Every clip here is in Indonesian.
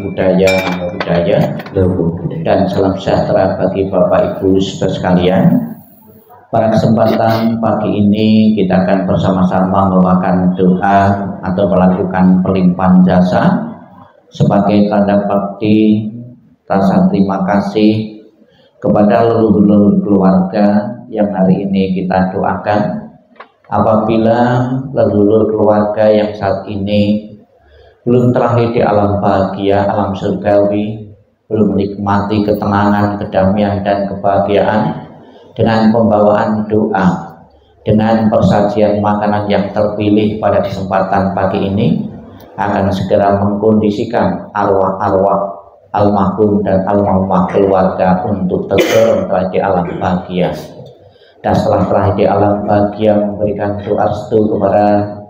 budaya, namo budaya, dan salam sejahtera bagi Bapak Ibu saudara sekalian. Pada kesempatan pagi ini kita akan bersama-sama membawakan doa atau melakukan pelimpahan jasa sebagai tanda bakti rasa terima kasih kepada leluhur keluarga yang hari ini kita doakan. Apabila leluhur keluarga yang saat ini belum terlahir di alam bahagia, alam surgawi, belum menikmati ketenangan, kedamaian, dan kebahagiaan, dengan pembawaan doa, dengan persajian makanan yang terpilih pada kesempatan pagi ini, akan segera mengkondisikan arwah-arwah almarhum dan almarhumah keluarga untuk tergolong di alam bahagia. Dan setelah terakhir di alam bahagia, memberikan doa restu kepada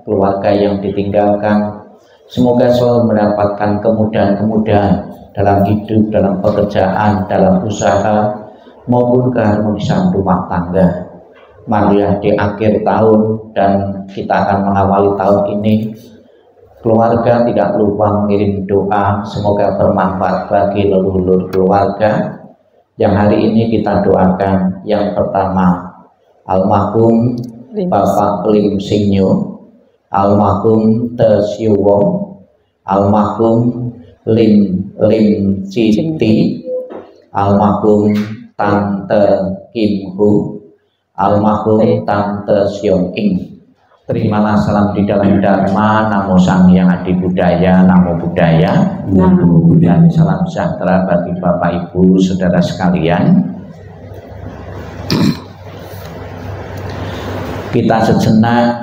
keluarga yang ditinggalkan. Semoga selalu mendapatkan kemudahan-kemudahan dalam hidup, dalam pekerjaan, dalam usaha, maupun keharmonisan rumah tangga. Marilah di akhir tahun dan kita akan mengawali tahun ini, keluarga tidak lupa mengirim doa semoga bermanfaat bagi leluhur keluarga yang hari ini kita doakan. Yang pertama, almarhum Bapak Lim Sinyo, almarhum Te Siu Wong, almarhum Lim Citi, almarhum Tante Kim Hu, almarhum Tante Siong Ing. Terimalah salam di dalam Dharma, namo Sang Hyang Adi Budaya, namo budaya, dan salam sejahtera bagi Bapak Ibu saudara sekalian. Kita sejenak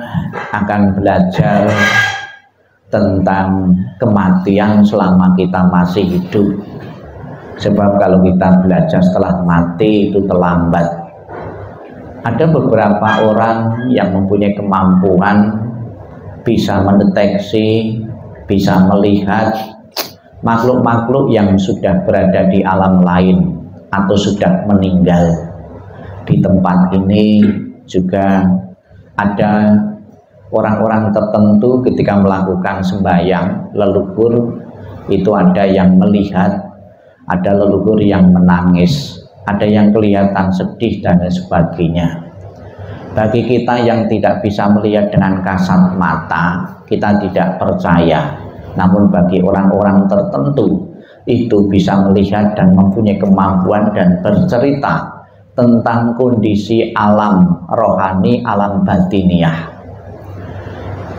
akan belajar tentang kematian selama kita masih hidup. Sebab kalau kita belajar setelah mati itu terlambat. Ada beberapa orang yang mempunyai kemampuan bisa mendeteksi, bisa melihat makhluk-makhluk yang sudah berada di alam lain atau sudah meninggal. Di tempat ini juga ada orang-orang tertentu ketika melakukan sembahyang leluhur itu ada yang melihat, ada leluhur yang menangis, ada yang kelihatan sedih dan lain sebagainya. Bagi kita yang tidak bisa melihat dengan kasat mata, kita tidak percaya. Namun bagi orang-orang tertentu itu bisa melihat dan mempunyai kemampuan dan bercerita tentang kondisi alam rohani, alam batiniah.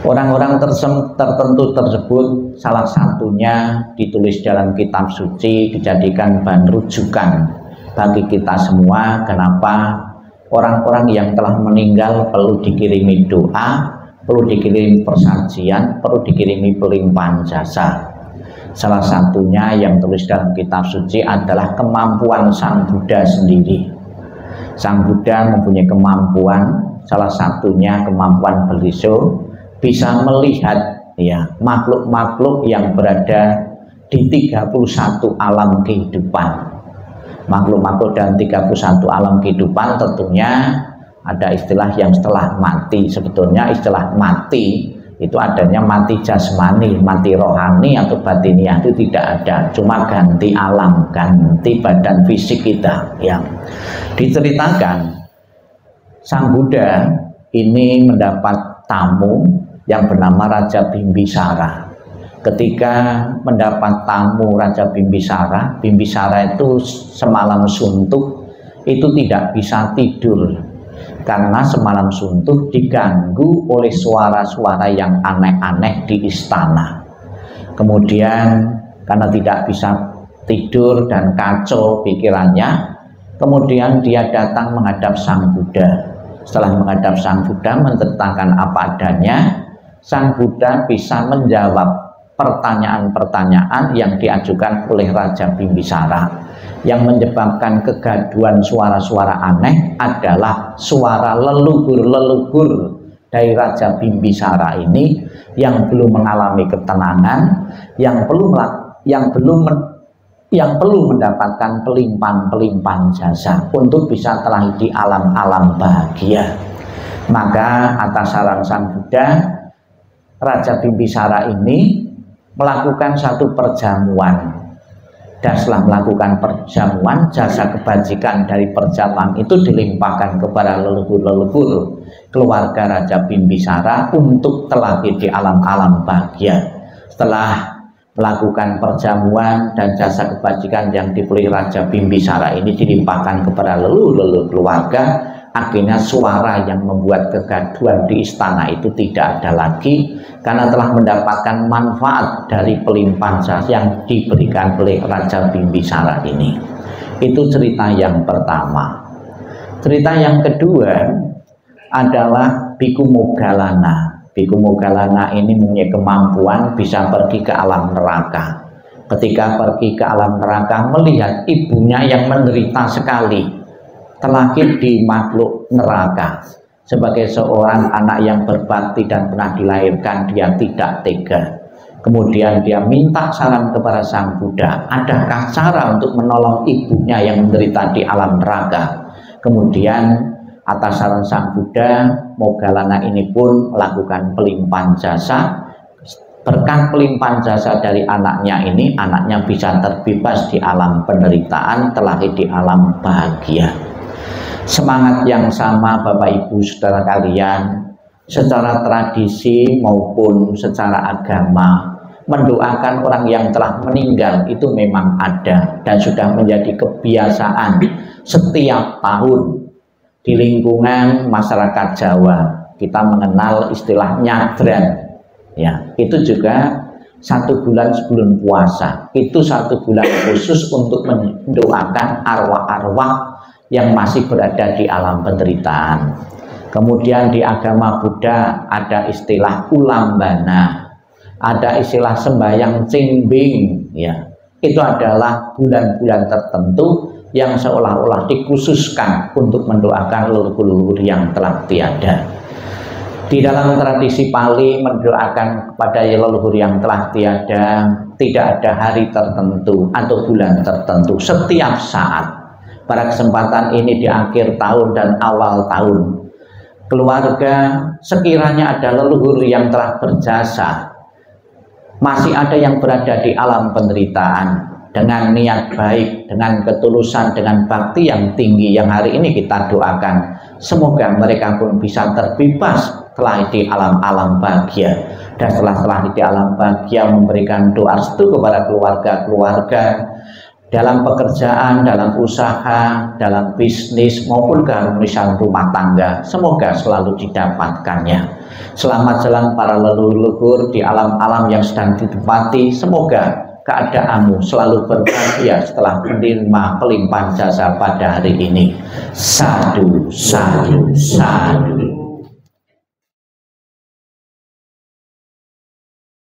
Orang-orang tertentu tersebut salah satunya ditulis dalam kitab suci, dijadikan bahan rujukan bagi kita semua. Kenapa orang-orang yang telah meninggal perlu dikirimi doa, perlu dikirimi persajian, perlu dikirimi pelimpahan jasa. Salah satunya yang tulis dalam kitab suci adalah kemampuan Sang Buddha sendiri. Sang Buddha mempunyai kemampuan, salah satunya kemampuan beliau bisa melihat ya makhluk-makhluk yang berada di 31 alam kehidupan. Makhluk-makhluk dan 31 alam kehidupan tentunya ada istilah yang setelah mati. Sebetulnya istilah mati itu adanya mati jasmani, mati rohani atau batiniah itu tidak ada, cuma ganti alam, ganti badan fisik kita. Yang diceritakan Sang Buddha ini mendapat tamu yang bernama Raja Bimbisara. Ketika mendapat tamu Raja Bimbisara, Bimbisara itu semalam suntuk, itu tidak bisa tidur karena semalam suntuk diganggu oleh suara-suara yang aneh-aneh di istana. Kemudian karena tidak bisa tidur dan kacau pikirannya, kemudian dia datang menghadap Sang Buddha. Setelah menghadap Sang Buddha menceritakan apa adanya, Sang Buddha bisa menjawab pertanyaan-pertanyaan yang diajukan oleh Raja Bimbisara. Yang menyebabkan kegaduhan suara-suara aneh adalah suara leluhur-leluhur dari Raja Bimbisara ini yang belum mengalami ketenangan, yang perlu mendapatkan pelimpahan jasa untuk bisa terlahir di alam-alam bahagia. Maka atas saran Sang Buddha, Raja Bimbisara ini melakukan satu perjamuan, dan setelah melakukan perjamuan, jasa kebajikan dari perjamuan itu dilimpahkan kepada leluhur-leluhur keluarga Raja Bimbisara untuk terlahir di alam-alam bahagia. Setelah melakukan perjamuan dan jasa kebajikan yang diberi Raja Bimbisara ini dilimpahkan kepada leluhur keluarga, akhirnya suara yang membuat kegaduhan di istana itu tidak ada lagi, karena telah mendapatkan manfaat dari pelimpahan jasa yang diberikan oleh Raja Bimbisara ini. Itu cerita yang pertama. Cerita yang kedua adalah Biku Moggallana. Biku Moggallana ini mempunyai kemampuan bisa pergi ke alam neraka. Ketika pergi ke alam neraka, melihat ibunya yang menderita sekali, terlahir di makhluk neraka. Sebagai seorang anak yang berbakti dan pernah dilahirkan, dia tidak tega. Kemudian dia minta saran kepada Sang Buddha, adakah cara untuk menolong ibunya yang menderita di alam neraka? Kemudian atas saran Sang Buddha, Moggallana ini pun melakukan pelimpahan jasa. Berkat pelimpahan jasa dari anaknya ini, anaknya bisa terbebas di alam penderitaan, terlahir di alam bahagia. Semangat yang sama Bapak Ibu Saudara kalian, secara tradisi maupun secara agama, mendoakan orang yang telah meninggal itu memang ada dan sudah menjadi kebiasaan setiap tahun. Di lingkungan masyarakat Jawa kita mengenal istilah nyadran, ya, itu juga 1 bulan sebelum puasa, itu 1 bulan khusus untuk mendoakan arwah-arwah yang masih berada di alam penderitaan. Kemudian di agama Buddha ada istilah ulambana, ada istilah sembahyang cingbing, ya. Itu adalah bulan-bulan tertentu yang seolah-olah dikhususkan untuk mendoakan leluhur yang telah tiada. Di dalam tradisi Pali, mendoakan kepada leluhur yang telah tiada tidak ada hari tertentu atau bulan tertentu, setiap saat. Pada kesempatan ini di akhir tahun dan awal tahun, keluarga sekiranya ada leluhur yang telah berjasa, masih ada yang berada di alam penderitaan, dengan niat baik, dengan ketulusan, dengan bakti yang tinggi yang hari ini kita doakan, semoga mereka pun bisa terbebas telah di alam-alam bahagia, dan setelah di alam bahagia memberikan doa restu kepada keluarga-keluarga dalam pekerjaan, dalam usaha, dalam bisnis maupun keharmonisan rumah tangga, semoga selalu didapatkannya. Selamat jalan para leluhur di alam-alam yang sedang ditempati, semoga keadaanmu selalu berbahagia setelah menerima pelimpahan jasa pada hari ini. Sadu, sadu, sadu.